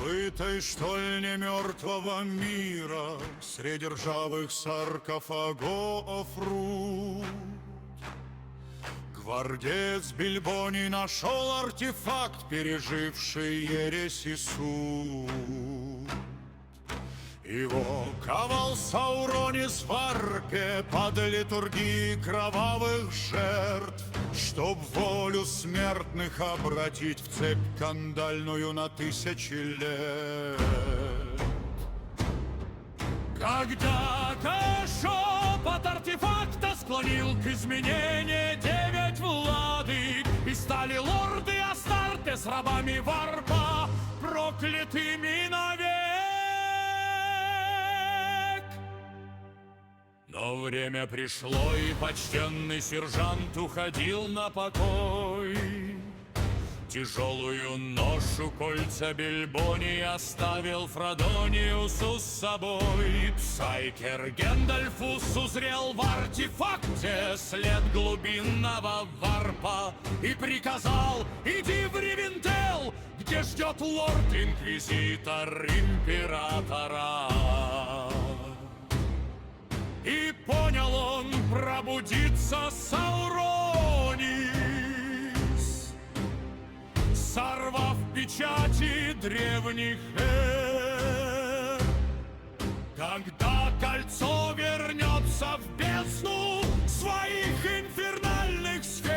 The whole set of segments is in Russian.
Забытой, что ли, не мертвого мира среди ржавых саркофагов руд. Гвардеец Бильбоний нашел артефакт, переживший ересь и суд. Его ковал Сауронис в арке под литургией кровавых жертв, чтоб волю смертных обратить в цепь кандальную на 1000 лет. Когда-то шепот артефакта склонил к изменению 9 владык, и стали лорды Астарте с рабами Варпа проклятыми навек. Но время пришло, и почтенный сержант уходил на покой. Тяжелую ношу кольца Бильбоний оставил Фродониусу с собой. Псайкер Гэндальфус узрел в артефакте след глубинного варпа и приказал: иди в Ривендел, где ждет лорд-инквизитор императора. И понял он, пробудится Сауронис, сорвав печати древних эр. Когда кольцо вернется в бездну своих инфернальных сфер,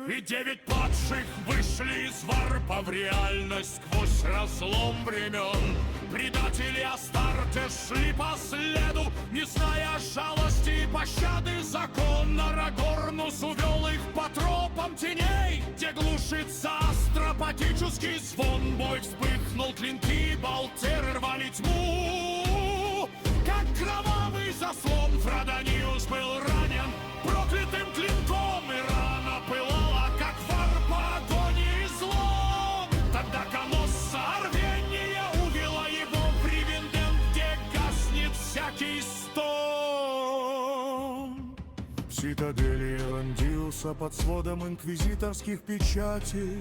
и 9 падших вышли из варпа в реальность сквозь разлом времен. Предатели Астарте шли по следу, не зная жалости и пощады. Закон Арагорнус увел их по тропам теней, где глушится астропатический звон. Бой вспыхнул, клинки болтеры рвали тьму, как кровавый заслон. Фродониус был ранен проклятым клинком, и рана пылала, как варпа агонии злом. Тогда Коносса рвение увела его в Ривендел, где гаснет всякий стон. В цитадели Эландиуса под сводом инквизиторских печатей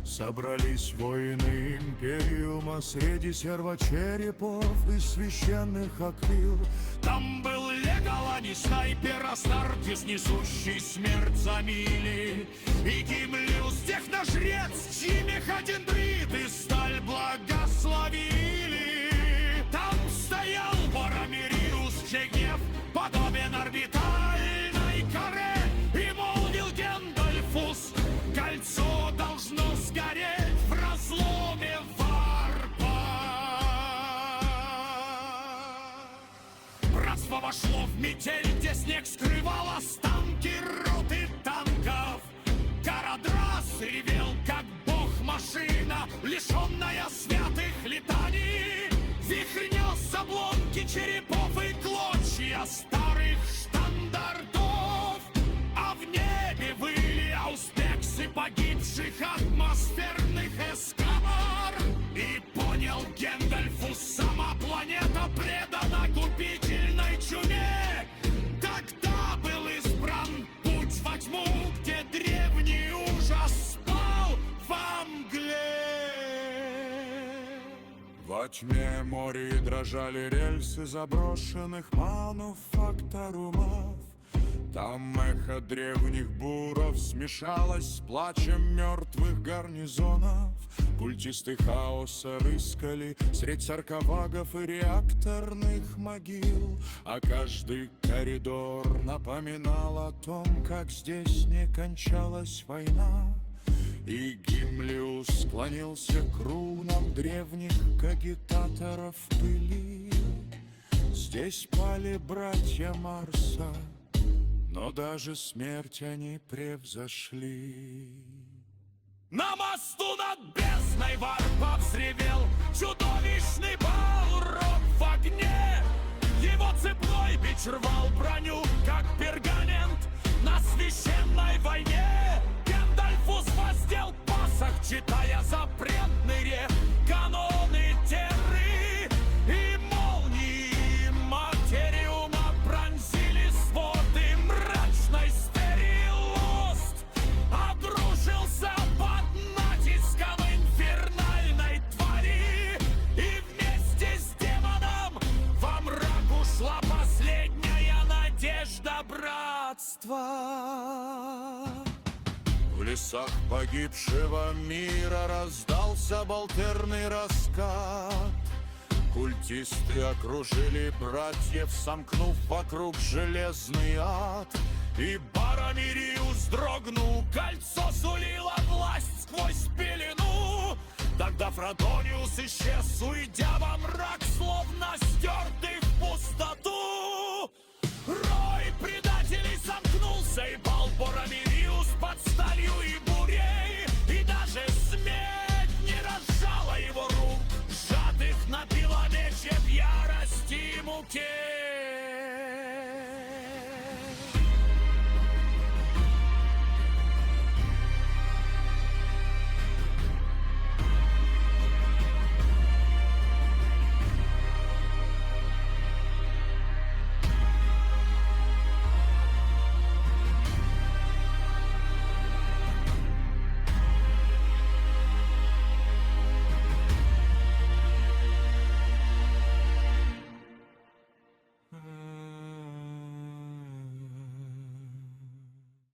собрались воины Империума среди сервочерепов и священных аквил. Там был Леголани, снайпер Астартес, несущий смерть за мили, и Гимлиус, техножрец, чьи мехадендрит и сталь благословили. Там стоял Боромириус, чей гнев подобен орбитальной коре, и молвил Гэндальфус: кольцо должно сгореть в разломе варпа. Братство вошло в метель, где снег скрывал останки роты танков. Карадрас ревел, как бог-машина, лишенная святых летаний. Вихрь нес обломки черепов и клочья старых штандартов, а в небе выли ауспексы погибших атмосферных эскамар. И понял Гэндальфус, сама планета предана губительной чуме. Тогда был избран путь во тьму, где древний ужас спал во мгле. Во тьме море дрожали рельсы заброшенных мануфакторумов. Там эхо древних буров смешалось с плачем мертвых гарнизонов. Культисты хаоса рыскали средь саркофагов и реакторных могил, а каждый коридор напоминал о том, как здесь не кончалась война. И Гимлиус склонился к рунам древних кагитаторов пыли. Здесь пали братья Марса, но даже смерть они превзошли. На мосту над бездной варпа взревел чудовищный балрог в огне. Его цепной бич рвал броню, как пергамент на священной войне. Гэндальфус воздел посох, читая запретный рек, каноны терры, и молнии материума пронзили своды мрачной стерилост. небесах погибшего мира раздался болтерный раскат. Культисты окружили братьев, сомкнув вокруг железный ад. И Барамириус дрогнул, кольцо сулило власть сквозь пелену. Тогда Фродониус исчез, уйдя во мрак, словно стертый